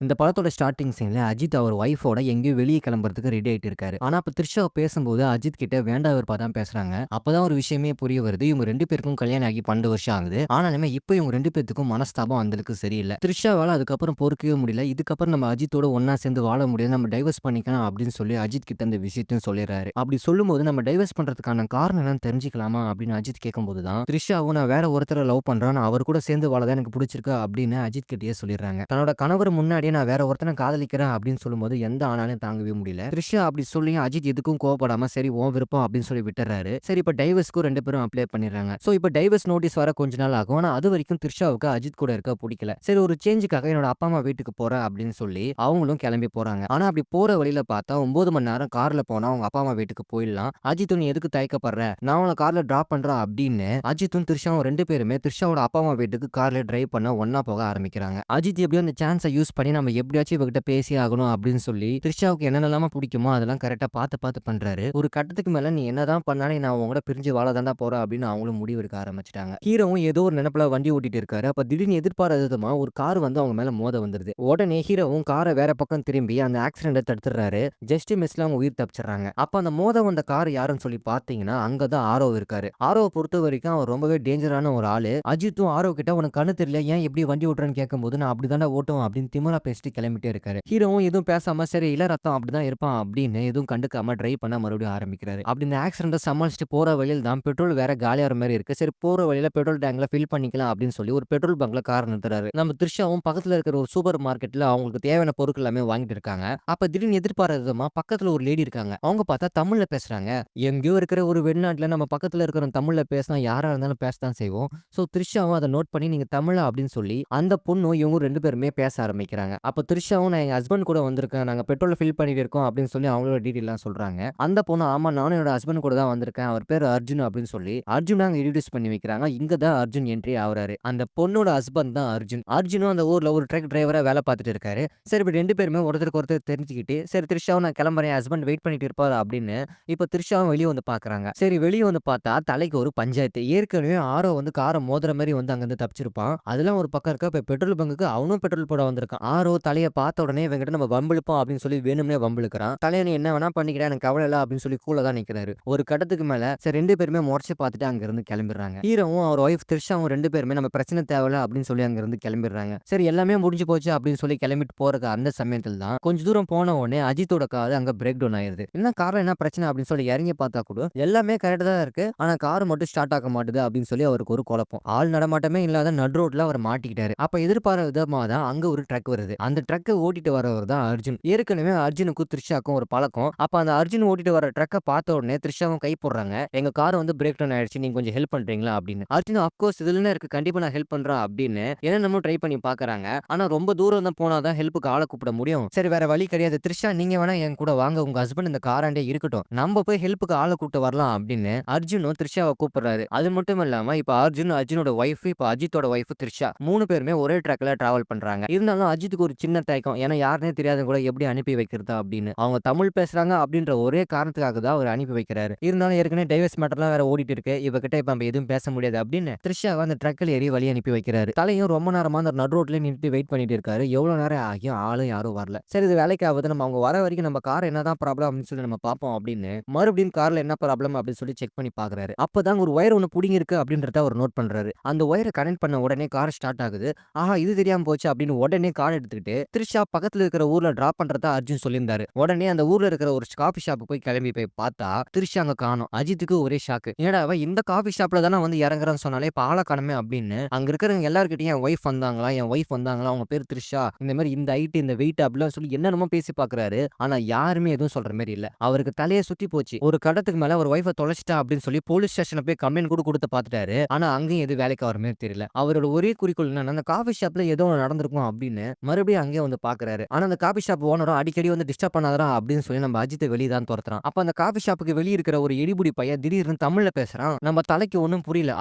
இந்த படத்தோட ஸ்டார்ட்டிங் சீன்ல அஜித் அவர் ஒய்ஃபோட எங்கேயோ வெளிய கிளம்புறதுக்கு ரெடி ஆயிட்டு இருக்காரு. ஆனா, அப்ப த்ரிஷா பேசும்போது அஜித் கிட்ட வேண்டா வெறுப்பா தான் பேசுறாங்க. அப்பதான் ஒரு விஷயமே புரிய வருது. இவங்க 2 பேருக்கும் கல்யாணம் ஆகி 12 வருஷம் ஆகுது. ஆனாலுமே இப்ப இவங்க 2 பேத்துக்கும் மனஸ்தாபம் அந்த அளவுக்கு சரியில்ல. த்ரிஷாவால அதுக்கப்புறம் பொறுக்கவே முடியல. இதுக்கப்புறம் நம்ம அஜித்தோட ஒண்ணா சேர்ந்து வாழ முடியாது. நம்ம டைவர்ஸ் பண்ணிக்கலாம் அப்படின்னு சொல்லி அஜித் கிட்ட அந்த விஷயத்தையும் சொல்லிடுறாரு. அப்படி சொல்லும்போது நம்ம டைவர்ஸ் பண்றதுக்கான காரணம் என்னன்னு தெரிஞ்சுக்கலாமா அப்படின்னு அஜித் கேட்கும்போது தான் த்ரிஷாவும் நான் வேற ஒருத்தர லவ் பண்றேன். நான் அவர் கூட சேர்ந்து வாழ தான் எனக்கு பிடிச்சிருக்கு அப்படின்னு அஜித் கிட்டயே சொல்லிடுறாங்க. தன்னோட கணவர் முன்னாடியே நான் வேற ஒருத்தன காதலிக்கிறேன் அப்படின்னு சொல்லும்போது எந்த ஆணாலும் தாங்கவே முடியல. த்ரிஷா அப்படி சொல்லியும் அஜித் எதுக்கும் கோவப்படாம சரி உன் விருப்பம் அப்படின்னு சொல்லி விட்டுறாரு. சரி இப்ப டைவர்ஸ்க்கும் 2 பேரும் அப்ளை பண்ணிடுறாங்க. சோ இப்ப டைவர்ஸ் நோட்டீஸ் வர கொஞ்ச நாள் ஆகும். ஆனா அது வரைக்கும் த்ரிஷாவுக்கு அஜித் கூட இருக்க பிடிக்கல. சரி ஒரு சேஞ்சுக்காக என்னோட அப்பா அம்மா வீட்டுக்கு போறேன் அப்படின்னு சொல்லி அவங்களும் கிளம்பி போறாங்க. ஆனா அப்படி போற வழியில பார்த்தா 9 மணி நேரம் கார்ல போனா அவங்க அப்பா அம்மா வீட்டுக்கு போயிடலாம். அஜித்தும் நீ எதுக்கு தயக்கப்படுற? நான் உன்ன கார்ல டிராப் பண்றேன் அப்படின்னு அஜித்தும் த்ரிஷாவும் 2 பேருமே த்ரிஷாவோட அப்பா அம்மா வீட்டுக்கு கார்ல டிரைவ் பண்ண ஒண்ணா போக ஆரம்பிக்கிறாங்க. அஜித் எப்படியோ அந்த சான்ஸ யூஸ் பண்ணி நம்ம எப்படியாச்சும் இவகிட்ட பேசியே ஆகணும் அப்படின்னு சொல்லி த்ரிஷாவுக்கு என்னென்னலாம பிடிக்குமோ அதெல்லாம் கரெக்ட்டா பார்த்து பார்த்து பண்றாரு. ஒரு கட்டத்துக்கு மேல நீ என்னதான் பண்ணாலும் நான் உன் கூட பிரிஞ்சு வாழ தான்டா போறேன் அப்படின்னு அவங்களும் முடிவெடுக்க ஆரம்பிச்சுட்டாங்க. ஹீரோவும் ஏதோ ஒரு நினைப்புல வண்டி ஓட்டிட்டு இருக்காரு. அப்ப திடீர்னு எதிர்பாராத விதமா ஒரு கார் வந்து அவங்க மேல மோத வந்துருது. உடனே ஹீரோவும் கார வேற பக்கம் திரும்பி அந்த ஆக்சிடென்ட்ட தடுத்துடுறாரு. ஜஸ்ட் மிஸ்ல அவங்க உயிர் தப்பிச்சிடுறாங்க. அப்ப அந்த மோத வந்த கார் யாருன்னு சொல்லி பார்த்தீங்கன்னா அங்க தான் ஆரவ் இருக்காரு. ஆரோவ பொறுத்தவரைக்கும் அவர் ரொம்பவே டேஞ்சரான ஒரு ஆளு. அஜித்தும் ஆரவ் கிட்ட உனக்கு கண்ணு தெரியல ஏன் இப்படி வண்டி ஓட்டுறன்னு கேட்கும்போது நான் அப்படிதான்டா ஓட்டுவேன் அப்படின்னு திமிரா பேசிட்டு கிளம்பிட்டே இருக்காரு. ஹீரோவும் எதுவும் பேசாம சரி இள ரத்தம் அப்படிதான் இருப்பான் அப்படின்னு எதுவும் கண்டுக்காம டிரைவ் பண்ண மறுபடியும் ஆரம்பிக்கிறாரு. அப்படி இந்த ஆக்சிடென்ட்ட சமாளிச்சுட்டு போற வழியில தான் பெட்ரோல் வேற காலியாற மாரி இருக்கு. சரி போற வழியில பெட்ரோல் டேங்க்ல ஃபில் பண்ணிக்கலாம் அப்படின்னு சொல்லி ஒரு பெட்ரோல் பங்க்ல கார் நிறுத்துறாரு. நம்ம த்ரிஷாவும் பக்கத்துல இருக்கிற ஒரு சூப்பர் மார்க்கெட்ல அவங்களுக்கு தேவையான பொருட்கள் எல்லாமே வாங்கிட்டு இருக்காங்க. அப்ப திடீர்னு எதிர்பாராத விதமா பக்கத்துல ஒரு லேடி இருக்காங்க. அவங்க பார்த்தா தமிழ்ல பேசுறாங்க. எங்கேயோ இருக்கிற ஒரு வெளிநாட்டுல நம்ம பக்கத்துல இருக்கிற தமிழ்ல பேசினா யாரா இருந்தாலும் பேசத்தான் செய்வோம். ஸோ த்ரிஷாவும் அத நோட் பண்ணி நீங்க தமிழா அப்படின்னு சொல்லி அந்த பொண்ணும் இவங்க 2 பேருமே பேச ஆரம்பிக்கிறாங்க. அப்ப த்ரிஷாவும் நான் எங்க ஹஸ்பண்ட் கூட வந்திருக்கேன். நாங்க பெட்ரோல் ஃபில் பண்ணிட்டு இருக்கோம் அப்படின்னு சொல்லி அவங்களோட டீட்டெயில்லாம் சொல்றாங்க. அந்த பொண்ணு ஆமா நானும் என்னோட ஹஸ்பண்ட் கூட தான் வந்திருக்கேன். அவர் பேரு அர்ஜுன் அப்படின்னு சொல்லி அர்ஜுன அங்க இன்ட்ரோடியூஸ் பண்ணி வைக்கிறாங்க. இங்க தான் அர்ஜுன் என்ட்ரி ஆகுறாரு. அந்த பொண்ணோட ஹஸ்பண்ட் தான் அர்ஜுன். அர்ஜுனும் அந்த ஊர்ல ஒரு ட்ரக் டிரைவரா வேலை பார்த்துட்டு இருக்காரு. சரி இப்ப 2 பேருமே ஒருத்தருக்கு ஒருத்தர் தெரிஞ்சுக்கிட்டு சரி த்ரிஷாவும் நான் கிளம்புறேன் ஹஸ்பண்ட் வெயிட் பண்ணிட்டு இருப்பாரு அப்படின்னு இப்ப த்ரிஷாவும் வெளிய வந்து பார்க்குறாங்க. சரி வெளிய வந்து பார்த்தா தலைக்கு ஒரு பஞ்சாயத்து. ஏற்கனவே ஆரோ வந்து கார மோதுற மாரி வந்து அங்கருந்து தப்பிச்சிருப்பான். அதெல்லாம் ஒரு பக்கம் இருக்க. இப்ப பெட்ரோல் பங்குக்கு அவனும் பெட்ரோல் போட வந்திருக்கான். ஆரோ தலைய பார்த்த உடனே இவன்கிட்ட நம்ம வம்பிழுப்போம் அப்படின்னு சொல்லி வேணும்னே வம்பிழுக்கிறான். தலைய நீ என்ன வேணா பண்ணிக்கிட எனக்கு கவலை இல்ல அப்படின்னு சொல்லி கூலா தான் நிக்கிறாரு. ஒரு கட்டத்துக்கு மேல சரி 2 பேருமே முறைச்சு பார்த்துட்டு அங்கிருந்து கிளம்பிடுறாங்க. ஹீரோவும் அவர் ஒய்ஃப் த்ரிஷாவும் 2 பேருமே நம்ம பிரச்சனை தேவையில்ல அப்படின்னு சொல்லி அங்கிருந்து கிளம்பிடுறாங்க. சரி எல்லாமே முடிஞ்சு போச்சு அப்படின்னு சொல்லி கிளம்பிட்டு போறக்கு அந்த சமயத்துல தான் கொஞ்ச தூரம் போன உடனே அஜித்தோட கார் அங்க பிரேக் டவுன் ஆயிருது. என்ன கார்ல என்ன பிரச்சனை அப்படின்னு சொல்லி இறங்கி பார்த்தா கூட எல்லாமே கரெக்ட்டா தான் இருக்கு. ஆனா கார் மட்டும் ஸ்டார்ட் ஆக மாட்டுது அப்படின்னு சொல்லி அவருக்கு ஒரு குழப்பம். ஆள் நடமாட்டமே இல்லாத நடு ரோட்ல அவர் மாட்டிக்கிட்டாரு. அப்ப எதிர்பாராத விதமா தான் அங்க ஒரு ட்ரக் வருது. அந்த ட்ரக்க ஓட்டிட்டு வரவர் தான் அர்ஜுன். ஏற்கனவே அர்ஜுனுக்கும் த்ரிஷாக்கும் ஒரு பழக்கம். அப்ப அந்த அர்ஜுன் ஓட்டிட்டு வர ட்ரக்க பார்த்த உடனே த்ரிஷாவும் கை போடுறாங்க. எங்க கார் வந்து பிரேக் டவுன் ஆயிடுச்சு. நீங்க கொஞ்சம் ஹெல்ப் பண்றீங்களா அப்படின்னு. அர்ஜுன் ஆஃப் கோர்ஸ் இதுல என்ன இருக்கு கண்டிப்பா நான் ஹெல்ப் பண்றேன் அப்படின்னு என்னென்னமோ ட்ரை பண்ணி பார்க்கறாங்க. ஆனா ரொம்ப தூரம் தான் போனா தான் ஹெல்ப்க்கு ஆள கூப்பிட முடியும். சரி வேற வழி கிடையாது. த்ரிஷா நீங்க வேணா என் கூட வாங்க. உங்க ஹஸ்பண்ட் இந்த காராண்டே இருக்கட்டும். நம்ம போய் ஹெல்ப்க்கு ஆள கூப்பிட்டு வரலாம் அப்படின்னு அர்ஜுனும் த்ரிஷாவ கூப்பிடுறாரு. அது மட்டும் இல்லாம இப்ப அர்ஜுன், அர்ஜுனோட ஒய்ஃப், இப்ப அஜித்தோட ஒய்ஃப் த்ரிஷா 3 பேருமே ஒரே ட்ரக்ல டிராவல் பண்றாங்க. இருந்தாலும் அஜித்துக்கு ஒரு சின்ன தயக்கம். ஏன்னா யாருன்னே தெரியாதவங்க கூட எப்படி அனுப்பி வைக்கிறதா அப்படின்னு. அவங்க தமிழ் பேசுறாங்க அப்படின்ற ஒரே காரணத்துக்காக தான் அவர் அனுப்பி வைக்கிறாரு. இருந்தாலும் ஏற்கனவே டைவர்ஸ் மேட்டர்லாம் வேற ஓடிட்டு இருக்கு. இவகிட்ட இப்ப நம்ம எதுவும் பேச முடியாது அப்படின்னு த்ரிஷாவ அந்த ட்ரக்ல ஏறி வழி அனுப்பி வைக்கிறாரு. தலையும் ரொம்ப நேரமா அந்த நடு ரோட்லயே நின்னுட்டு வெயிட் பண்ணிட்டு இருக்காரு. எவ்வளவு நேரம் ஆகியும் ஆளும் யாரும் வரல. சரி இது வேலைக்கு ஆகுது. நம்ம அவங்க வர வரைக்கும் நம்ம கார் என்னதான் ப்ராப்ளம் அப்படின்னு சொல்லி நம்ம பார்ப்போம் அப்படின்னு மறுபடியும் கார்ல என்ன ப்ராப்ளம் அப்படின்னு சொல்லி செக் பண்ணி பார்க்குறாரு. அப்பதான் ஒரு ஒயர் ஒண்ணு புடுங்கியிருக்கு அப்படின்றத அவர் நோட் பண்றாரு. அந்த ஒயர கனெக்ட் பண்ண உடனே கார் ஸ்டார்ட் ஆகுது. ஆஹா! இது தெரியாம போச்சு அப்படின்னு உடனே கார் எடுத்துக்கிட்டு த்ரிஷா பக்கத்துல இருக்கிற ஊர்ல டிராப் பண்றதா அர்ஜுன் சொல்லியிருந்தாரு. உடனே அந்த ஊர்ல இருக்கிற ஒரு காஃபி ஷாப் போய் கிளம்பி போய் பார்த்தா த்ரிஷா அங்க காணோம். அஜித்துக்கு ஒரே ஷாக்கு. என்னடா அவ இந்த காஃபி ஷாப்ல தானே வந்து இறங்குறேன்னு சொன்னாலே இப்ப ஆள காணோமே அப்படின்னு அங்க இருக்கிறவங்க எல்லார்கிட்டயும் என் ஒய்ஃப் வந்தாங்களா? என் ஒய்ஃப் வந்தாங்களா? அவங்க பேர் த்ரிஷா. இந்த மாரி இந்த ஹைட் இந்த வெயிட் அப்படிலாம் சொல்லி என்னென்னமோ பேசி பார்க்குறாரு. ஆனா யாருமே எதுவும் சொல்ற மாரி இல்ல. அவருக்கு தலையே சுத்தி போச்சு. ஒரு கட்டத்துக்கு மேல ஒரு ஒய்ஃப தொலைச்சிட்டா அப்படின்னு சொல்லி போலீஸ் ஸ்டேஷன்ல போய் கம்ப்ளைண்ட் கூட குடுத்து பார்த்துட்டாரு. ஆனா அங்கேயும் எதுவும் வேலைக்கு ஆகுற மாரி தெரியல. அவரோட ஒரே குறிக்கோள் என்னன்னா, அந்த காஃபி ஷாப்ல ஏதோ ஒண்ணு நடந்திருக்கும் அப்படின்னு மறுபடியும் அங்கேயே வந்து பார்க்குறாரு. ஆனா அந்த காஃபி ஷாப் ஓனரும் அடிக்கடி வந்து டிஸ்டர்ப் பண்ணாதடா அப்படின்னு சொல்லி நம்ம அஜித்த வெளிய தான் தொரத்துறான். அப்ப அந்த காஃபி ஷாப்புக்கு வெளிய இருக்கிற ஒரு எடிபுடி பையன் திடீர்னு தமிழ்ல பேசுறான். நம்ம தலைக்கு ஒண்ணும் புரியல.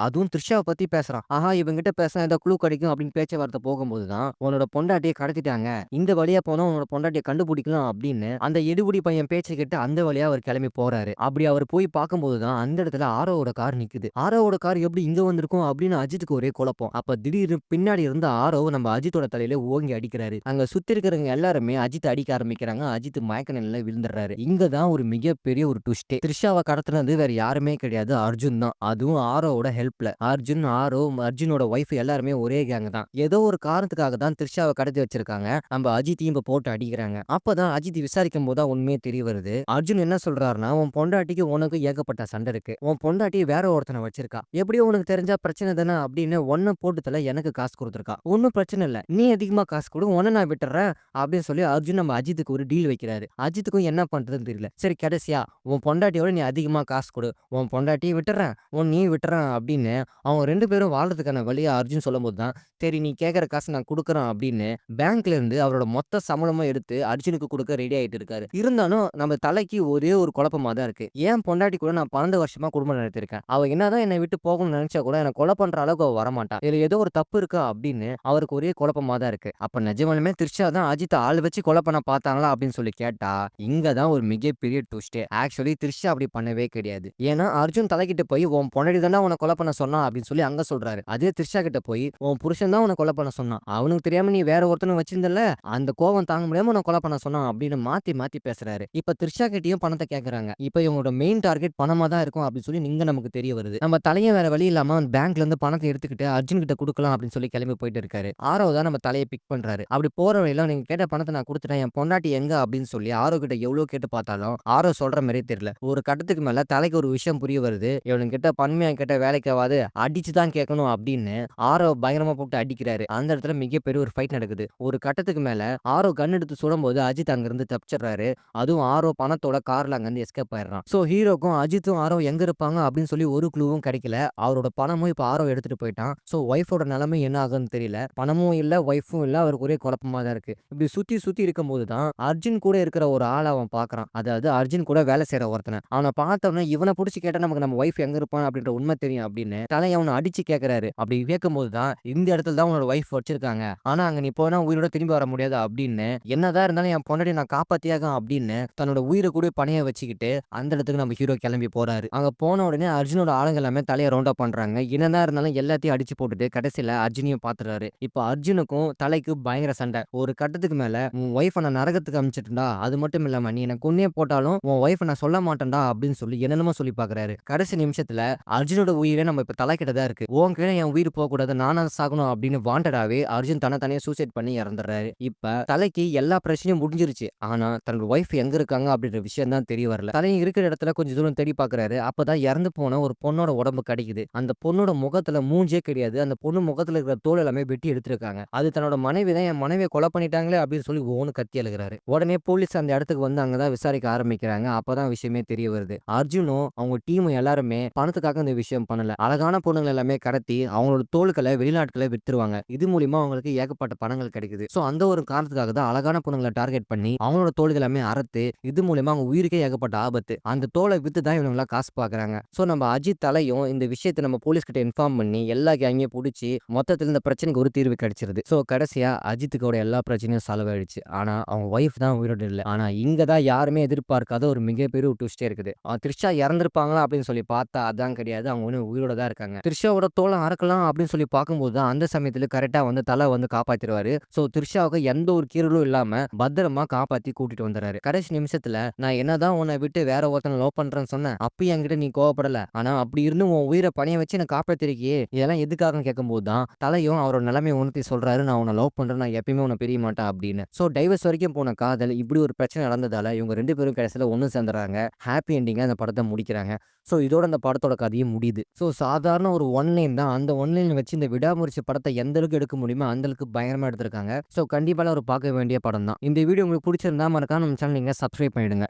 அதுவும் த்ரிஷாவ பத்தி பேசுறான். ஆஹா இவன்கிட்ட பேசினா ஏதோ க்ளூ கிடைக்கும் அப்படின்னு பேச்சுவார்த்தை போகும்போது தான் உன்னோட பொண்டாட்டிய கடத்திட்டாங்க. இந்த வழியா போனா உன்னோட பொண்டாட்டிய கண்டுபிடிக்கலாம் அப்படின்னு அந்த எடுபுடி பையன் பேச்ச கேட்டு அந்த வழியா அவர் கிளம்பி போறாரு. அப்படி அவர் போய் பார்க்கும்போது தான் அந்த இடத்துல ஆரோவோட கார் நிக்குது. ஆரோவோட கார் எப்படி இங்க வந்திருக்கும் அப்படின்னு அஜித்துக்கு ஒரே குழப்பம். அப்ப திடீர்னு பின்னாடி இருந்த ஆரவ் நம்ம அஜித்தோட தலையில ஓங்கி அடிக்கிறாரு. அடிக்கிறாரு. அங்க சுத்தி இருக்கிறவங்க எல்லாருமே அஜித்த அடிக்க ஆரம்பிக்கிறாங்க. அஜித் மயக்க நிலையில விழுந்துடுறாரு. இங்க தான் ஒரு மிகப்பெரிய ஒரு ட்விஸ்ட்டே. த்ரிஷாவ கடத்துனது வேற யாருமே கிடையாது. அர்ஜுன் தான். அதுவும் ஆரோவோட ஹெல்ப்ல. அர்ஜுன், ஆரோ, அர்ஜுனோட ஒய்ஃப் எல்லாருமே ஒரே கேங் தான். ஏதோ ஒரு காரணத்துக்காக தான் த்ரிஷாவ கடத்தி வச்சிருக்காங்க. நம்ம அஜித்தையும் இப்ப போட்டு அடிக்கிறாங்க. அப்பதான் அஜித் விசாரிக்கும்போது தான் உண்மையே தெரிய வருது. அர்ஜுன் என்ன சொல்றாருன்னா, "உன் பொண்டாட்டிக்கு உனக்கும் ஏகப்பட்ட சண்டை இருக்கு. உன் பொண்டாட்டி வேற ஒருத்தன வச்சிருக்கா. எப்படியோ உனக்கு தெரிஞ்சா பிரச்சனை தானே அப்படின்னு உன்ன போட்டு தள்ள எனக்கு காசு குடுத்துருக்கா. ஒண்ணும் பிரச்சனை இல்ல. நீ அதிகமா காசு குடு. உன்ன நான் விட்டுர்றேன்." அப்படின்னு சொல்லி அர்ஜுன் நம்ம அஜித்துக்கு ஒரு டீல் வைக்கிறாரு. அஜித்துக்கும் என்ன பண்றதுன்னு தெரியல. சரி கடைசியா உன் பொண்டாட்டியோட நீ அதிகமா காசு குடு. உன் பொண்டாட்டியும் விட்டுர்றேன். உன்னையும் விட்டுர்றேன் அப்படின்னு அவங்க 2 பேரும் வாழ்றதுக்கான வழிய அர்ஜுன் சொல்லும்போது தான், சரி நீ கேட்கற காசு நான் குடுக்குறேன் அப்படின்னு பேங்க்ல இருந்து அவரோட மொத்த சம்பளமும் எடுத்து அர்ஜுனுக்கு குடுக்க ரெடி ஆயிட்டு இருக்காரு. இருந்தாலும் நம்ம தலைக்கு ஒரே ஒரு குழப்பமா தான் இருக்கு. என் பொண்டாட்டி கூட நான் 12 வருஷமா குடும்பம் நடத்தியிருக்கேன். அவ என்னதான் என்னை விட்டு போகணும்னு நினைச்சா கூட என்ன கொலை பண்ற அளவுக்கு அவ வரமாட்டா. இதுல ஏதோ ஒரு தப்பு இருக்கா அப்படின்னு அவருக்கு ஒரே குழப்பமா தான் இருக்கு. அப்ப நிஜமாலுமே த்ரிஷா தான் அஜித்த ஆள் வச்சு கொலை பண்ண பார்த்தாங்களா அப்படின்னு சொல்லி கேட்டா, இங்க தான் ஒரு மிகப்பெரிய ட்விஸ்டே. ஆக்சுவலி த்ரிஷா அப்படி பண்ணவே கிடையாது. ஏன்னா அர்ஜுன் தலைக்கிட்ட போய் உன் பொண்டாட்டி தான்டா உன்னை கொலை பண்ண சொன்னா அப்படின்னு சொல்லி அங்க சொல்றாரு. அதே த்ரிஷா கிட்ட போய் உன் புருஷன் தான் உன்னை கொலை பண்ண சொன்னான். அவனுக்கு தெரியாம நீ வேற ஒருத்தனை வச்சிருந்தல்ல, அந்த கோவம் தாங்க முடியாம உன்னை கொலை பண்ண சொன்னான் அப்படின்னு மாத்தி மாத்தி பேசுறாரு. இப்ப த்ரிஷா கிட்டயும் பணத்தை கேக்குறாங்க. இப்ப இவங்களோட மெயின் டார்கெட் பணமா தான் இருக்கும் அப்படின்னு சொல்லி இங்க நமக்கு தெரிய வருது. நம்ம தலைய வேற வழி இல்லாம பேங்க்ல இருந்து பணத்தை எடுத்துக்கிட்டு அர்ஜுன் கிட்ட குடுக்கலாம் அப்படின்னு சொல்லி கிளம்பி போயிட்டு இருக்காரு. ஆரோ தான் நம்ம தலைய பிக் பண்றாரு. அப்படி போற வழியில நீங்க கேட்ட பணத்தை நான் குடுத்துட்டேன். என் பொண்டாட்டி எங்க அப்படின்னு சொல்லி ஆரோ கிட்ட எவ்வளவு கேட்டு பார்த்தாலும் ஆரோ சொல்ற மாதிரியே தெரியல. ஒரு கட்டத்துக்கு மேல தலைக்கு ஒரு விஷயம் புரிய வருது. இவனுங்க கிட்ட பன்மையா கேட்ட வேலைக்காவது அடிச்சு தான் கேட்கணும் அப்படின்னு ஆரோ பயங்கரமா போட்டு அடிக்கிறாரு. அந்த இடத்துல மிகப்பெரிய ஒரு ஃபைட் நடக்குது. ஒரு கட்டத்துக்கு மேல ஆரோ கன் எடுத்து சுடும்போது அஜித் அங்கிருந்து தப்பிச்சிடுறாரு. அதுவும் ஆரோ பணத்தோட கார்ல அங்கிருந்து எஸ்கேப் ஆயிடுறான். சோ ஹீரோக்கும் அஜித்தும் ஆரோ எங்க இருப்பாங்க அப்படின்னு சொல்லி ஒரு க்ளூவும் கிடைக்கல. அவரோட பணமும் இப்ப ஆரோ எடுத்துட்டு போயிட்டான். சோ ஒய்ஃபோட நிலைமை என்ன ஆகுன்னு தெரியல. பணமும் இல்ல, ஒய்ஃபும் இல்ல. அவருக்கு ஒரே குழப்பமா தான் இருக்கு. இப்படி சுத்தி சுத்தி இருக்கும்போது தான் அர்ஜுன் கூட இருக்கிற ஒரு ஆள அவன் பார்க்கறான். அதாவது அர்ஜுன் கூட வேலை செய்யற ஒருத்தன. அவன பார்த்தோனே இவன புடிச்சு கேட்டா நமக்கு நம்ம ஒய்ஃப் எங்க இருப்பான் அப்படின்ற உண்மை தெரியும் அப்படின்னு தலைய அவன அடிச்சு கேட்கிறாரு. அப்படி கேட்கும்போது தான் இந்த இடத்துல தான் உன்னோட ஒய்ஃப் வச்சிருக்காங்க. ஆனா அங்க நீ போனா உயிரோட திரும்பி வர முடியாது அப்படின்னு என்னதான் இருந்தாலும் என் பொண்டாட்டி நான் காப்பாத்தியாகும் அப்படின்னு தன்னோட உயிரை கூட பணைய வச்சுக்கிட்டு அந்த இடத்துக்கு நம்ம ஹீரோ கிளம்பி போறாரு. அங்க போன உடனே அர்ஜுனோட ஆளுங்க எல்லாமே தலைய ரவுண்ட் அப் பண்றாங்க. என்னதான் இருந்தாலும் எல்லாத்தையும் அடிச்சு போட்டுட்டு கடைசியில அர்ஜுனையும் பாத்துறாரு. இப்ப அர்ஜுனுக்கும் தலைக்கு பயங்கர சண்டை. ஒரு கட்டத்துக்கு மேல உன் ஒய்ஃபை நான் நரகத்துக்கு அனுப்பிச்சிட்டா, அது மட்டும் இல்லாம நீ எனக்கு கொன்னே போட்டாலும் உன் ஒய்ஃபை நான் சொல்ல மாட்டேன்டா அப்படின்னு சொல்லி என்னென்னமோ சொல்லி பாக்குறாரு. கடைசி நிமிஷத்துல அர்ஜுனோட உயிரே நம்ம இப்ப தலைக்கிட்ட தான் இருக்கு. உன் கீழே என் உயிர் போக கூடாது, நானா சாகணும் அப்படின்னு வாண்டடாவே அர்ஜுன் தனியே சூசைட் பண்ணி இறந்துடுறாரு. இப்ப தலைக்கு எல்லா பிரச்சனையும் முடிஞ்சிருச்சு. ஆனா தன்னோட ஒய்ஃப் எங்க இருக்காங்க அப்படின்ற விஷயம் தான் தெரிய வரல. தலையை இருக்கிற இடத்துல கொஞ்சம் தூரம் தேடி பாக்குறாரு. அப்பதான் இறந்து போன ஒரு பொண்ணோட உடம்பு கிடைக்குது. அந்த பொண்ணோட முகத்துல மூஞ்சே கிடையாது. அந்த பொண்ணு முகத்துல இருக்கிற தோல் எல்லாமே வெட்டி எடுத்திருக்காங்க. அது தன்னோட மனைவி தான், என் மனைவியை கொலை பண்ணிட்டாங்களே அப்படின்னு சொல்லி ஓன்னு கத்தி அழுகிறாரு. உடனே போலீஸ் அந்த இடத்துக்கு வந்து அங்கதான் விசாரிக்க ஆரம்பிக்கிறாங்க. அப்பதான் விஷயமே தெரிய வருது. அர்ஜுனும் அவங்க டீம் எல்லாருமே பணத்துக்காக இந்த விஷயம் பண்ணல. அழகான பொண்ணுங்க எல்லாமே கடத்தி அவங்களோட தோல்களை வெளிநாட்டுல வித்துருவாங்க. இது மூலியமா அவங்களுக்கு ஏகப்பட்ட பணங்கள் கிடைக்குது. சோ அந்த ஒரு காரணத்துக்காக தான் அழகான பொண்ணுங்களை டார்கெட் பண்ணி அவங்களோட தோல்கள் எல்லாமே அறுத்து இது மூலியமா அவங்க உயிருக்கே ஏகப்பட்ட ஆபத்து. அந்த தோலை வித்து தான் இவங்க காசு பாக்குறாங்க. சோ நம்ம அஜித் தலையும் இந்த விஷயத்தை நம்ம போலீஸ் கிட்ட இன்ஃபார்ம் பண்ணி எல்லா கேங்கையும் புடிச்சு மொத்தத்துல இந்த பிரச்சனைக்கு ஒரு தீர்வு கிடைச்சிருது. சோ கடைசியா அஜித்துக்கோட எல்லா பிரச்சனையும் சால்வ் ஆயிடுச்சு. ஆனா அவங்க ஒய்ஃப் தான் உயிரோடு இல்ல. ஆனா இங்க தான் யாருமே எதிர்பார்க்காத ஒரு மிகப்பெரிய ட்விஸ்டே இருக்குது. த்ரிஷா இறந்திருப்பாங்களா அப்படின்னு சொல்லி பார்த்தா அதான் கிடையாது. அவங்க ஒண்ணு உயிரோட தான் இருக்காங்க. த்ரிஷாவோட தோலை அறக்கலாம் அப்படின்னு சொல்லி பார்க்கும்போது தான் அந்த சமயத்துல கரெக்டா வந்து தலை வந்து காப்பாத்திடுவாரு. சோ த்ரிஷாவுக்கு எந்த ஒரு கீறலும் இல்லாம பத்திரமா காப்பாத்தி கூட்டிட்டு வந்துறாரு. கடைசி நிமிஷத்துல நான் என்னதான் உன்னை விட்டு வேற ஒருத்தனை லவ் பண்றேன்னு சொன்னேன். அப்பயும் என்கிட்ட நீ கோவப்படல. ஆனா அப்படி இருந்து உன் உயிரை பணைய வச்சு என்ன காப்பாத்திருக்கியே, இதெல்லாம் எதுக்காகன்னு கேட்கும்போது தான் தலையும் அவரோட நிலைமையை உணர்த்தி சொல்றாரு. நான் உன்னை லவ் பண்றேன், நான் எப்பயுமே உன்னை பிரிய மாட்டேன் அப்படின்னு. சோ டைவர்ஸ் வரைக்கும் போன காதல் இப்படி ஒரு பிரச்சனை நடந்ததால இவங்க 2 பேரும் கடைசியில ஒண்ணு சேர்ந்துறாங்க. ஹாப்பி எண்டிங்கா அந்த படத்தை முடிக்கிறாங்க. சோ இதோட அந்த படத்தோட கதையும் முடியுது. சோ சாதாரண ஒரு ஒன் லைன் தான். அந்த ஒன் லைன் வச்சு இந்த விடாமுயற்சி படத்தை எந்த அளவுக்கு எடுக்க முடியுமோ அந்த அளவுக்கு பயங்கரமா எடுத்திருக்காங்க. சோ கண்டிப்பா ஒரு பார்க்க வேண்டிய படம் தான். இந்த வீடியோ உங்களுக்கு பிடிச்சிருந்தா மறக்காம நம்ம சேனல் நீங்க சப்ஸ்கிரைப் பண்ணிடுங்க.